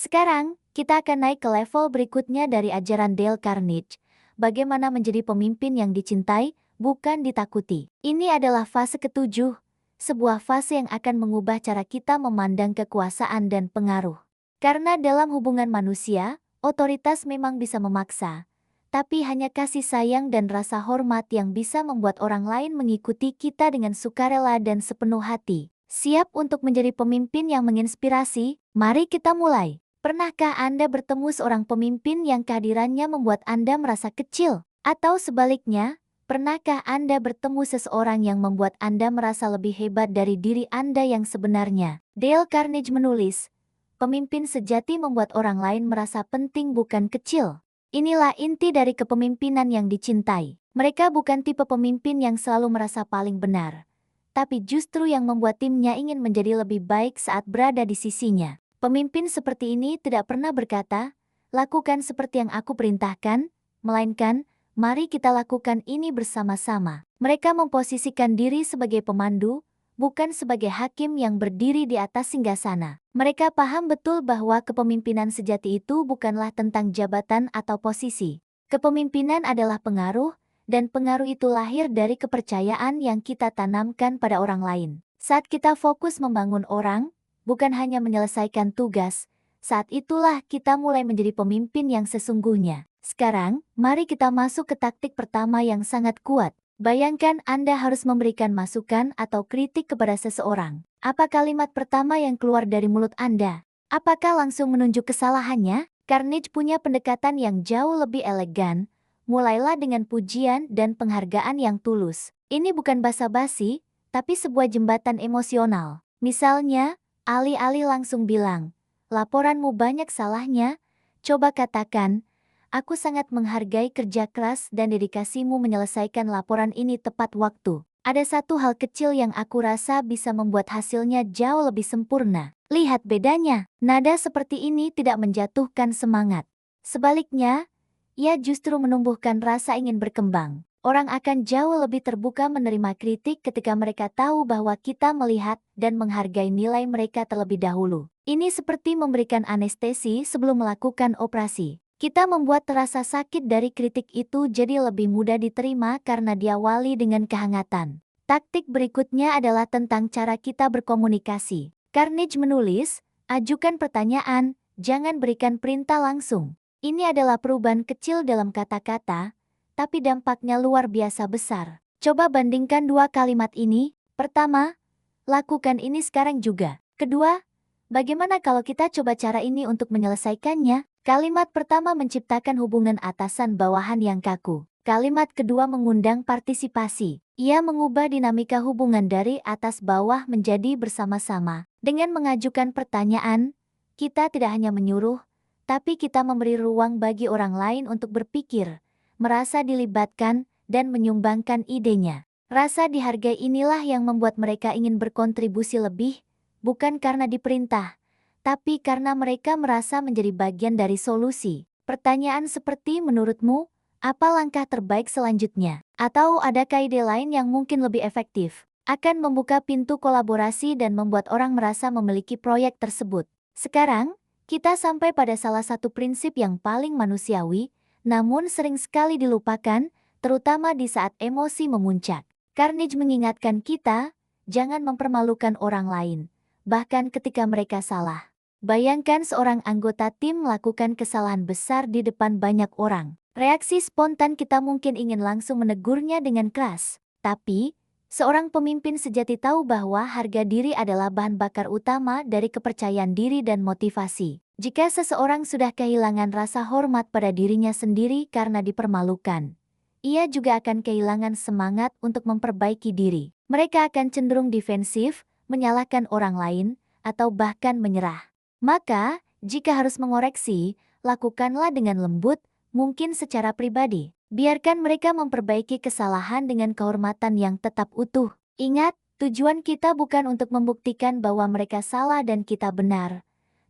Sekarang, kita akan naik ke level berikutnya dari ajaran Dale Carnegie, bagaimana menjadi pemimpin yang dicintai, bukan ditakuti. Ini adalah fase ketujuh, sebuah fase yang akan mengubah cara kita memandang kekuasaan dan pengaruh. Karena dalam hubungan manusia, otoritas memang bisa memaksa, tapi hanya kasih sayang dan rasa hormat yang bisa membuat orang lain mengikuti kita dengan sukarela dan sepenuh hati. Siap untuk menjadi pemimpin yang menginspirasi? Mari kita mulai. Pernahkah Anda bertemu seorang pemimpin yang kehadirannya membuat Anda merasa kecil? Atau sebaliknya, pernahkah Anda bertemu seseorang yang membuat Anda merasa lebih hebat dari diri Anda yang sebenarnya? Dale Carnegie menulis, pemimpin sejati membuat orang lain merasa penting bukan kecil. Inilah inti dari kepemimpinan yang dicintai. Mereka bukan tipe pemimpin yang selalu merasa paling benar, tapi justru yang membuat timnya ingin menjadi lebih baik saat berada di sisinya. Pemimpin seperti ini tidak pernah berkata, lakukan seperti yang aku perintahkan, melainkan, mari kita lakukan ini bersama-sama. Mereka memposisikan diri sebagai pemandu, bukan sebagai hakim yang berdiri di atas singgasana. Mereka paham betul bahwa kepemimpinan sejati itu bukanlah tentang jabatan atau posisi. Kepemimpinan adalah pengaruh, dan pengaruh itu lahir dari kepercayaan yang kita tanamkan pada orang lain. Saat kita fokus membangun orang, bukan hanya menyelesaikan tugas, saat itulah kita mulai menjadi pemimpin yang sesungguhnya. Sekarang, mari kita masuk ke taktik pertama yang sangat kuat. Bayangkan Anda harus memberikan masukan atau kritik kepada seseorang. Apa kalimat pertama yang keluar dari mulut Anda? Apakah langsung menunjuk kesalahannya? Carnegie punya pendekatan yang jauh lebih elegan. Mulailah dengan pujian dan penghargaan yang tulus. Ini bukan basa-basi, tapi sebuah jembatan emosional. Misalnya, alih-alih langsung bilang, laporanmu banyak salahnya, coba katakan, aku sangat menghargai kerja keras dan dedikasimu menyelesaikan laporan ini tepat waktu. Ada satu hal kecil yang aku rasa bisa membuat hasilnya jauh lebih sempurna. Lihat bedanya, nada seperti ini tidak menjatuhkan semangat. Sebaliknya, ia justru menumbuhkan rasa ingin berkembang. Orang akan jauh lebih terbuka menerima kritik ketika mereka tahu bahwa kita melihat dan menghargai nilai mereka terlebih dahulu. Ini seperti memberikan anestesi sebelum melakukan operasi. Kita membuat terasa sakit dari kritik itu jadi lebih mudah diterima karena diawali dengan kehangatan. Taktik berikutnya adalah tentang cara kita berkomunikasi. Carnegie menulis, ajukan pertanyaan, jangan berikan perintah langsung. Ini adalah perubahan kecil dalam kata-kata, tapi dampaknya luar biasa besar. Coba bandingkan dua kalimat ini. Pertama, lakukan ini sekarang juga. Kedua, bagaimana kalau kita coba cara ini untuk menyelesaikannya? Kalimat pertama menciptakan hubungan atasan-bawahan yang kaku. Kalimat kedua mengundang partisipasi. Ia mengubah dinamika hubungan dari atas bawah menjadi bersama-sama. Dengan mengajukan pertanyaan, kita tidak hanya menyuruh, tapi kita memberi ruang bagi orang lain untuk berpikir, merasa dilibatkan, dan menyumbangkan idenya. Rasa dihargai inilah yang membuat mereka ingin berkontribusi lebih, bukan karena diperintah, tapi karena mereka merasa menjadi bagian dari solusi. Pertanyaan seperti menurutmu, apa langkah terbaik selanjutnya? Atau adakah ide lain yang mungkin lebih efektif? Akan membuka pintu kolaborasi dan membuat orang merasa memiliki proyek tersebut. Sekarang, kita sampai pada salah satu prinsip yang paling manusiawi, namun sering sekali dilupakan, terutama di saat emosi memuncak. Carnegie mengingatkan kita, jangan mempermalukan orang lain, bahkan ketika mereka salah. Bayangkan seorang anggota tim melakukan kesalahan besar di depan banyak orang. Reaksi spontan kita mungkin ingin langsung menegurnya dengan keras. Tapi, seorang pemimpin sejati tahu bahwa harga diri adalah bahan bakar utama dari kepercayaan diri dan motivasi. Jika seseorang sudah kehilangan rasa hormat pada dirinya sendiri karena dipermalukan, ia juga akan kehilangan semangat untuk memperbaiki diri. Mereka akan cenderung defensif, menyalahkan orang lain, atau bahkan menyerah. Maka, jika harus mengoreksi, lakukanlah dengan lembut, mungkin secara pribadi. Biarkan mereka memperbaiki kesalahan dengan kehormatan yang tetap utuh. Ingat, tujuan kita bukan untuk membuktikan bahwa mereka salah dan kita benar.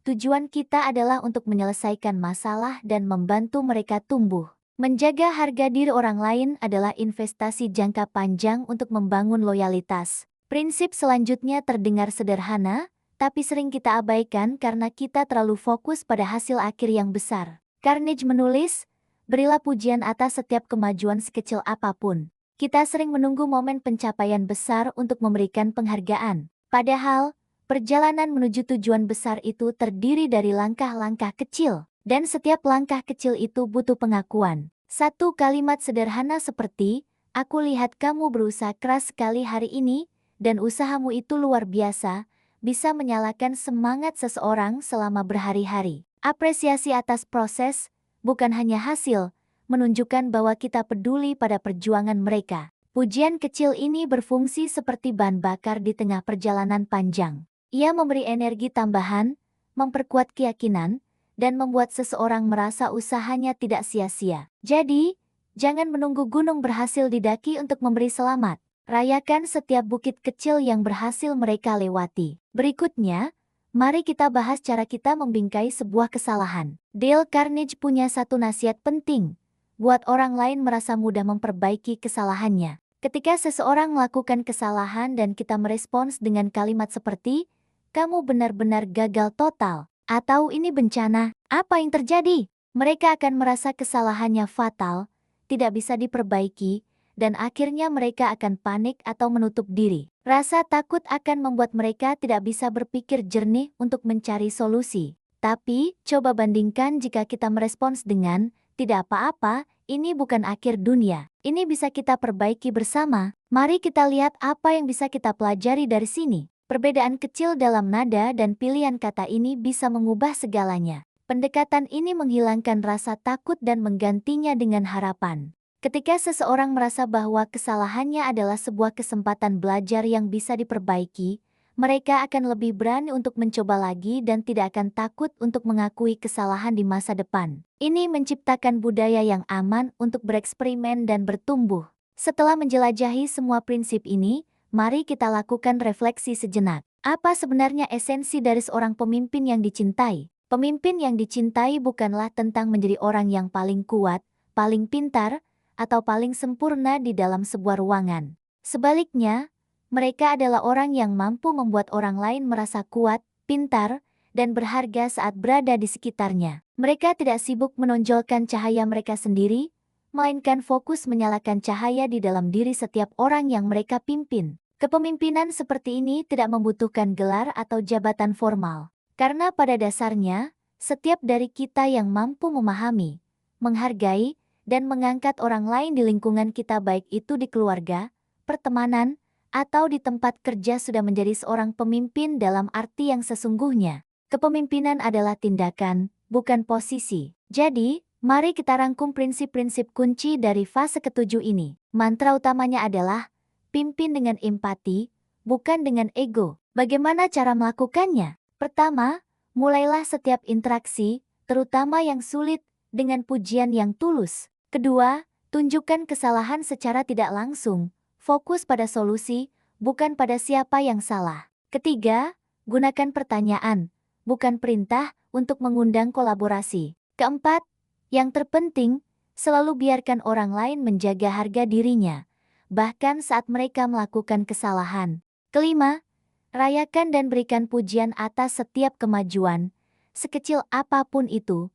Tujuan kita adalah untuk menyelesaikan masalah dan membantu mereka tumbuh. Menjaga harga diri orang lain adalah investasi jangka panjang untuk membangun loyalitas. Prinsip selanjutnya terdengar sederhana, tapi sering kita abaikan karena kita terlalu fokus pada hasil akhir yang besar. Carnage menulis, berilah pujian atas setiap kemajuan sekecil apapun. Kita sering menunggu momen pencapaian besar untuk memberikan penghargaan. Padahal, perjalanan menuju tujuan besar itu terdiri dari langkah-langkah kecil. Dan setiap langkah kecil itu butuh pengakuan. Satu kalimat sederhana seperti, aku lihat kamu berusaha keras sekali hari ini, dan usahamu itu luar biasa, bisa menyalakan semangat seseorang selama berhari-hari. Apresiasi atas proses, bukan hanya hasil, menunjukkan bahwa kita peduli pada perjuangan mereka. Pujian kecil ini berfungsi seperti bahan bakar di tengah perjalanan panjang. Ia memberi energi tambahan, memperkuat keyakinan, dan membuat seseorang merasa usahanya tidak sia-sia. Jadi, jangan menunggu gunung berhasil didaki untuk memberi selamat. Rayakan setiap bukit kecil yang berhasil mereka lewati. Berikutnya, mari kita bahas cara kita membingkai sebuah kesalahan. Dale Carnegie punya satu nasihat penting, buat orang lain merasa mudah memperbaiki kesalahannya. Ketika seseorang melakukan kesalahan dan kita merespons dengan kalimat seperti, kamu benar-benar gagal total, atau ini bencana, apa yang terjadi? Mereka akan merasa kesalahannya fatal, tidak bisa diperbaiki, dan akhirnya mereka akan panik atau menutup diri. Rasa takut akan membuat mereka tidak bisa berpikir jernih untuk mencari solusi. Tapi, coba bandingkan jika kita merespons dengan, tidak apa-apa, ini bukan akhir dunia. Ini bisa kita perbaiki bersama. Mari kita lihat apa yang bisa kita pelajari dari sini. Perbedaan kecil dalam nada dan pilihan kata ini bisa mengubah segalanya. Pendekatan ini menghilangkan rasa takut dan menggantinya dengan harapan. Ketika seseorang merasa bahwa kesalahannya adalah sebuah kesempatan belajar yang bisa diperbaiki, mereka akan lebih berani untuk mencoba lagi dan tidak akan takut untuk mengakui kesalahan di masa depan. Ini menciptakan budaya yang aman untuk bereksperimen dan bertumbuh. Setelah menjelajahi semua prinsip ini, mari kita lakukan refleksi sejenak. Apa sebenarnya esensi dari seorang pemimpin yang dicintai? Pemimpin yang dicintai bukanlah tentang menjadi orang yang paling kuat, paling pintar, atau paling sempurna di dalam sebuah ruangan. Sebaliknya, mereka adalah orang yang mampu membuat orang lain merasa kuat, pintar, dan berharga saat berada di sekitarnya. Mereka tidak sibuk menonjolkan cahaya mereka sendiri, melainkan fokus menyalakan cahaya di dalam diri setiap orang yang mereka pimpin. Kepemimpinan seperti ini tidak membutuhkan gelar atau jabatan formal. Karena pada dasarnya, setiap dari kita yang mampu memahami, menghargai, dan mengangkat orang lain di lingkungan kita baik itu di keluarga, pertemanan, atau di tempat kerja sudah menjadi seorang pemimpin dalam arti yang sesungguhnya. Kepemimpinan adalah tindakan, bukan posisi. Jadi, mari kita rangkum prinsip-prinsip kunci dari fase ketujuh ini. Mantra utamanya adalah, pimpin dengan empati, bukan dengan ego. Bagaimana cara melakukannya? Pertama, mulailah setiap interaksi, terutama yang sulit, dengan pujian yang tulus. Kedua, tunjukkan kesalahan secara tidak langsung, fokus pada solusi, bukan pada siapa yang salah. Ketiga, gunakan pertanyaan, bukan perintah, untuk mengundang kolaborasi. Keempat, yang terpenting, selalu biarkan orang lain menjaga harga dirinya, bahkan saat mereka melakukan kesalahan. Kelima, rayakan dan berikan pujian atas setiap kemajuan, sekecil apapun itu,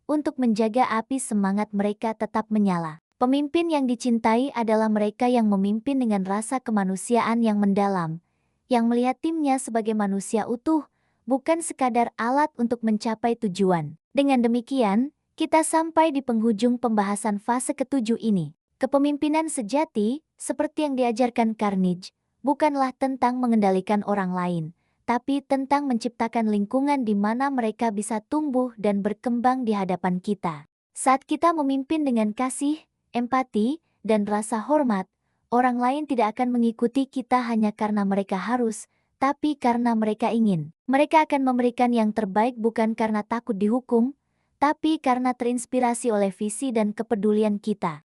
untuk menjaga api semangat mereka tetap menyala. Pemimpin yang dicintai adalah mereka yang memimpin dengan rasa kemanusiaan yang mendalam, yang melihat timnya sebagai manusia utuh, bukan sekadar alat untuk mencapai tujuan. Dengan demikian, kita sampai di penghujung pembahasan fase ketujuh ini. Kepemimpinan sejati, seperti yang diajarkan Carnegie, bukanlah tentang mengendalikan orang lain, tapi tentang menciptakan lingkungan di mana mereka bisa tumbuh dan berkembang di hadapan kita. Saat kita memimpin dengan kasih, empati, dan rasa hormat, orang lain tidak akan mengikuti kita hanya karena mereka harus, tapi karena mereka ingin. Mereka akan memberikan yang terbaik bukan karena takut dihukum, tapi karena terinspirasi oleh visi dan kepedulian kita.